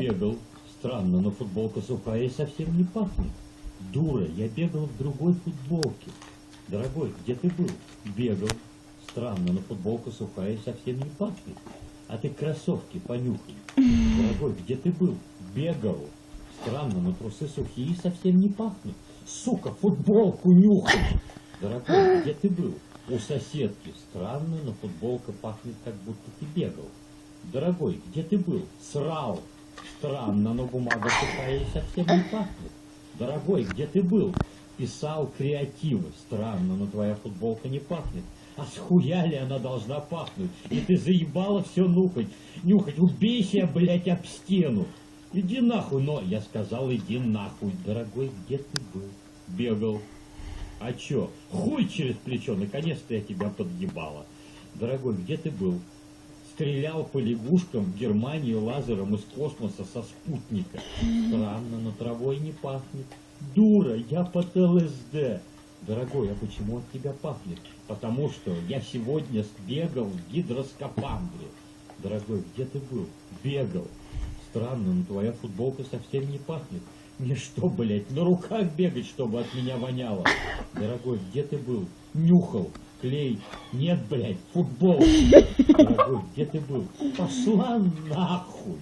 бегал. Странно, но футболка сухая и совсем не пахнет. Дура, я бегал в другой футболке. Дорогой, где ты был? Бегал. Странно, но футболка сухая и совсем не пахнет. А ты кроссовки понюхай. Дорогой, где ты был? Бегал. Странно, но трусы сухие и совсем не пахнут. Сука, футболку нюхай. Дорогой, где ты был? У соседки. Странно, но футболка пахнет, как будто ты бегал. Дорогой, где ты был? Срал. Странно, но бумага сухая и совсем не пахнет. Дорогой, где ты был? Писал креативы. Странно, но твоя футболка не пахнет. А с хуя ли она должна пахнуть? И ты заебала все нюхать. Убейся, блядь, об стену. Иди нахуй, но... Я сказал, иди нахуй. Дорогой, где ты был? Бегал. А чё? Хуй через плечо, наконец-то я тебя подъебала. Дорогой, где ты был? Стрелял по лягушкам в Германии лазером из космоса со спутника. Странно, но травой не пахнет. Дура, я под ЛСД. Дорогой, а почему от тебя пахнет? Потому что я сегодня бегал в гидроскапандре. Дорогой, где ты был? Бегал. Странно, но твоя футболка совсем не пахнет. Мне что, блядь, на руках бегать, чтобы от меня воняло? Дорогой, где ты был? Нюхал. Клей. Нет, блядь, футбол. Дорогой, где ты был? Пошла нахуй.